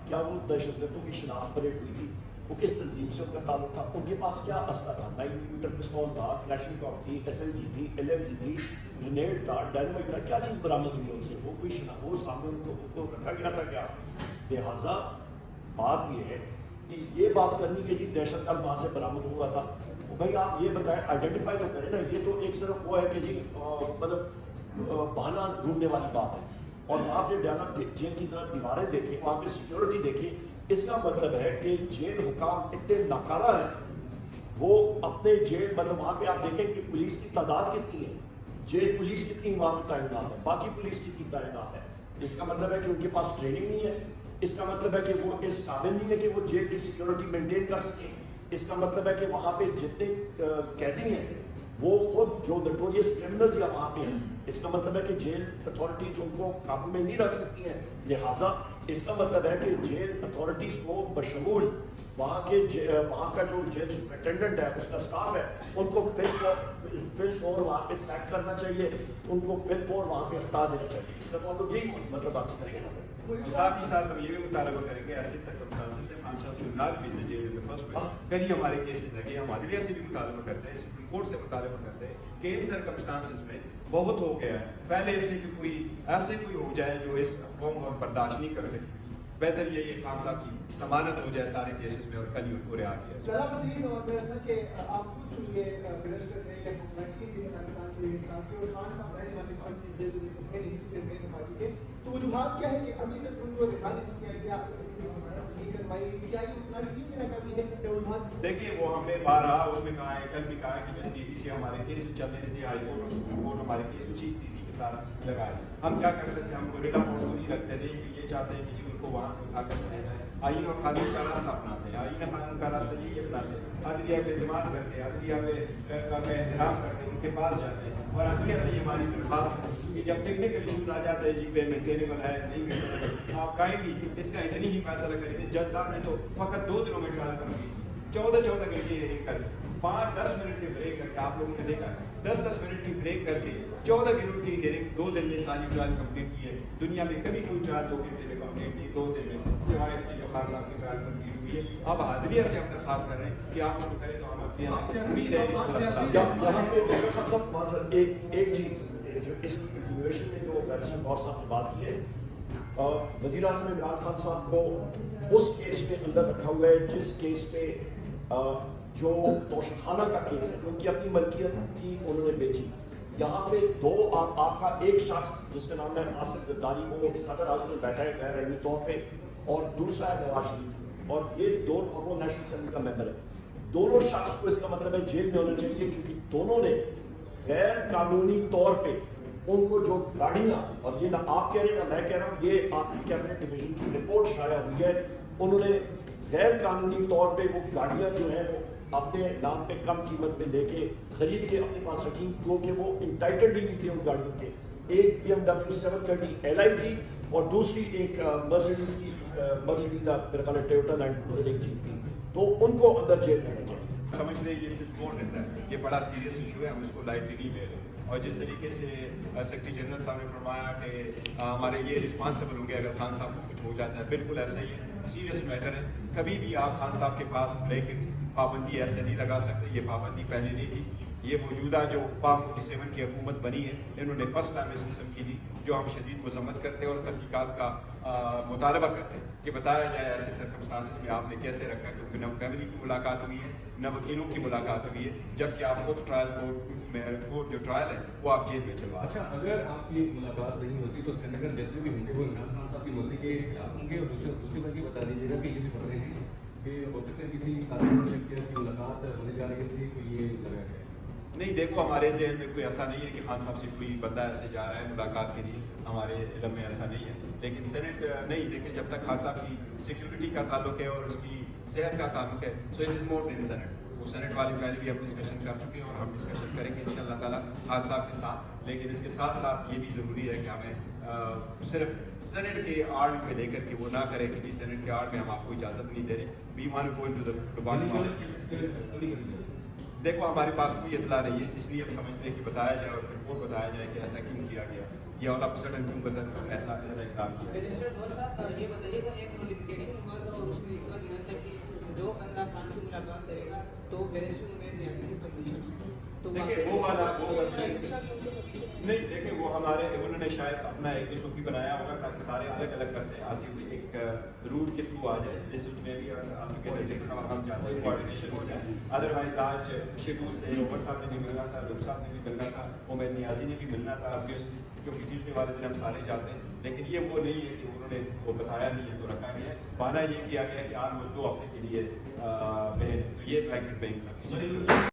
क्या वो दहशतगर्दों की शनाख्त परेड हुई थी, वो किस तंजीम से उनका ताल्लुक था, उनके पास क्या असला था, 9 मिलीमीटर पिस्तौल था, क्लैशनकॉफ थी, SMG थी, LMG थी, ग्रेनेड था, डायनामाइट था, क्या चीज़ बरामद हुई है उनसे, वो कोई वो सामने उनको रखा गया था क्या? लिहाजा बात ये है कि ये बात करनी कि जी दहशतगर्द वहाँ से बरामद हुआ था, भाई आप ये बताएं, आइडेंटिफाई तो करें ना। ये तो एक सिर्फ वो है कि जी मतलब बहाना ढूंढने वाली बात है। और वहाँ पे डाला जेल की तरह दीवारें देखें, वहाँ पे सिक्योरिटी देखें, इसका मतलब है कि जेल हुकाम इतने नाकारा हैं, वो अपने जेल मतलब वहाँ पे आप देखें कि पुलिस की तादाद कितनी है, जेल पुलिस कितनी वहाँ पे तैनात है, बाकी पुलिस कितनी तैनात है। इसका मतलब है कि उनके पास ट्रेनिंग नहीं है, इसका मतलब है कि वो इस काबिल नहीं है कि वो जेल की सिक्योरिटी मेंटेन कर सकें। इसका मतलब है कि वहाँ पे जितने कैदी हैं वो खुद जो नोटोरियस क्रिमिनल्स या वहाँ पे हैं, इसका मतलब है कि जेल अथॉरिटीज़ उनको काबू में नहीं रख सकती हैं। लिहाजा इसका मतलब है कि जेल अथॉरिटीज़ को बशमूल वहाँ का जो जेल सुपरिटेंडेंट है, उसका स्टाफ है, उनको फिल और वहाँ पे सैक करना चाहिए, उनको फिल और वहाँ पे हटा देना चाहिए। इसका तो हम लोग यही मतलब बात करेंगे ना। साथ ही साथ हम ये भी मुतालबा करेंगे ऐसे सर्कमस्टांसेस में खान साहब should not be in the jail in the first place। कई हमारे केसेस लगे, हम अदलिया से भी मुतालबा करते हैं, सुप्रीम कोर्ट से मुतालबा करते हैं कि इन सर्कमस्टांसेस में बहुत हो गया है, पहले ऐसे कि कोई ऐसे कोई हो जाए जो इस कौम और बर्दाश्त नहीं कर सके। बेहतर ये खान साहब की जमानत हो जाए सारे केसेस में और कल ही उनको रिहा किया जाए। बस यही सवाल मेरा था कि आप खुद चुनिए मिनिस्टर थे या गवर्नमेंट के लिए पाकिस्तान के इंसान के और खान साहब जाहिर वाले पार्टी के जो कंपेन पार्टी के, तो वजूहात क्या है कि अभी तक उनको रिहा नहीं किया गया, क्या ये उतना ठीक है कभी है कि वजूहात? देखिए वो हमने बारहा उसमें कहा है, कल भी कहा है कि जिस तेजी से हमारे केस चल रहे इसलिए हाई कोर्ट और सुप्रीम कोर्ट हमारे केस उसी तेजी के साथ लगाए। हम क्या कर सकते हैं, हम गोरिल्ला मोड को नहीं रखते थे कि ये चाहते हैं कि उनको वहाँ से उठा कर चले जाए। आईन और कानून का रास्ता अपनाते हैं, आईन कानून का रास्ता यही अपनाते हैं, अदलिया पे एतमाद करके, अदलिया पे एहतराम करके उनके पास जाते हैं। और अदलिया से ये हमारी दरख्वास्त है कि जब टेक्निकल इशूज आ जाते हैं, जी पे मेंटेनेबल है नहीं मेंटेनेबल, आप काइंडली इसका इतनी ही फैसला करें। इस जज साहब ने तो फकत 2 दिनों में ट्रायल कर दी, 14 घंटे हियरिंग कर 5-10 मिनट के ब्रेक करके, आप लोगों ने देखा 10-10 मिनट की ब्रेक करके 14 दिनों की हियरिंग 2 दिन में सारी ट्रायल कंप्लीट की है। दुनिया में कभी कोई ट्रायल 2 घंटे में कंप्लीट नहीं, 2 दिन में, सिवाय जो खान साहब की ट्रायल कंप्लीट हुई है। अब अदलिया से हम दरख्वास्त कर रहे हैं कि आप उसको करें, तो हम उम्मीद है यहाँ पे एक चीज़ जो इस इन्वेस्टिगेशन में जो बैरिस्टर गौर साहब ने बात की है, वज़ीर आज़म इमरान खान साहब को उस केस में अंदर रखा हुआ है जिस केस पे जो तोशाखाना का केस है, उनकी अपनी मलकियत थी, उन्होंने बेची। यहाँ पे दो आपका एक शख्स जिसका नाम है आसिफ जरदारी, वो सदर हाउस में बैठा है गैर आईनी तौर पे, और दूसरा है नवाज शरीफ, और ये दोनों वो नेशनल असेंबली का मेंबर है। दोनों शख्स को इसका मतलब है जेल में होना चाहिए, क्योंकि दोनों ने गैर कानूनी तौर पे उनको जो गाड़ियाँ, और ये ना आप कह रहे हैं ना मैं कह रहा हूँ, ये आपकी कैबिनेट डिवीजन की रिपोर्ट शाया हुई है, उन्होंने गैर कानूनी तौर पे वो गाड़ियाँ जो है वो अपने नाम पे कम कीमत में लेके खरीद के अपने पास रखी, क्योंकि वो इंटाइटल्ड ही थे उन गाड़ियों के। एक BMW 730 Li थी और दूसरी एक मर्सिडीज की टोयोटा लैंड क्रूजर एक जीप थी, तो उनको अंदर जेल में रखा। समझते ये सिर्फ वोट देता है, ये बड़ा सीरियस इशू है, हम इसको लाइटली नहीं ले रहे। और जिस तरीके से सेक्रेटरी जनरल साहब ने फरमाया कि हमारे ये रिस्पॉन्सिबल होंगे अगर खान साहब को कुछ हो जाता है, बिल्कुल ऐसा ही है, सीरियस मैटर है। कभी भी आप खान साहब के पास लेकिन पाबंदी ऐसे नहीं लगा सकते, ये पाबंदी पहले नहीं थी। ये मौजूदा जो पाक 47 की हुकूमत बनी है, इन्होंने फर्स्ट टाइम इस किस्म की दी, जो हम शदीद मजम्मत करते हैं और तहकीकात का मुतालबा करते हैं कि बताया जाए ऐसे सर्कमस्टांसेस में आपने कैसे रखा, क्योंकि न फैमिली की मुलाकात हुई है न वकीलों की मुलाकात हुई है, जबकि आप खुद ट्रायल कोर्ट जो ट्रायल है वो आप जेल में चलवा। अच्छा, अगर आपकी मुलाकात नहीं होती तो सेनेटर जितने भी होंगे वो इमरान खान साहब की मर्जी के खिलाफ होंगे। और दूसरी बात ये बता दीजिएगा कि ये भी खबरें हैं कि हो सकता है किसी कानूनी शख्सियत की मुलाकात होने जा रही है, इसलिए कोई ये लगा है। नहीं, देखो हमारे जहन में कोई ऐसा नहीं है कि खान साहब से कोई बंदा ऐसे जा रहा है मुलाकात के लिए, हमारे इल्म में ऐसा नहीं है। लेकिन सेनेट नहीं, देखिए जब तक खान साहब की सिक्योरिटी का ताल्लुक है और उसकी सेहत का ताल्लुक है, so it is more than senate. वो सेनेट वाले पहले भी हम डिस्कशन कर चुके हैं और हम डिस्कशन करेंगे इंशाअल्लाह ताला खान साहब के साथ। लेकिन इसके साथ साथ ये भी ज़रूरी है कि हमें सिर्फ सेनेट के आड़ में लेकर के वो ना करें कि जी सेनेट के आड़ में हम आपको इजाज़त नहीं दे रहे। We want to go into the देखो हमारे पास कोई इतला नहीं है, इसलिए हम समझते हैं कि बताया जाए और रिपोर्ट बताया जाए कि ऐसा क्यों किया गया, या ऑल ऑफ सडन क्यों ऐसा इकदाम किया। मिनिस्टर गौर साहब ये बताइएगा, एक नोटिफिकेशन तो देखिए वो वाला नहीं, देखिए वो हमारे उन्होंने शायद अपना एक SOP बनाया होगा ताकि सारे अलग अलग करते आती हुई एक रूट के थ्रू आ जाए, जिसमें भी आप देखना और हम चाहते हैं कोऑर्डिनेशन हो जाए। अदरवाइज आज शेड्यूल थे, उमर साहब ने भी मिलना था, लोक साहब ने भी मिलना था, उमर नियाजी ने भी मिलना था ऑब्वियसली, क्योंकि ट्यूसडे वाले दिन हम सारे जाते हैं। लेकिन ये वो नहीं है कि उन्होंने वो बताया नहीं है तो रखा गया है। बहाना ये किया गया कि आज 2 हफ्ते के लिए तो ये ब्लैकेट बैंक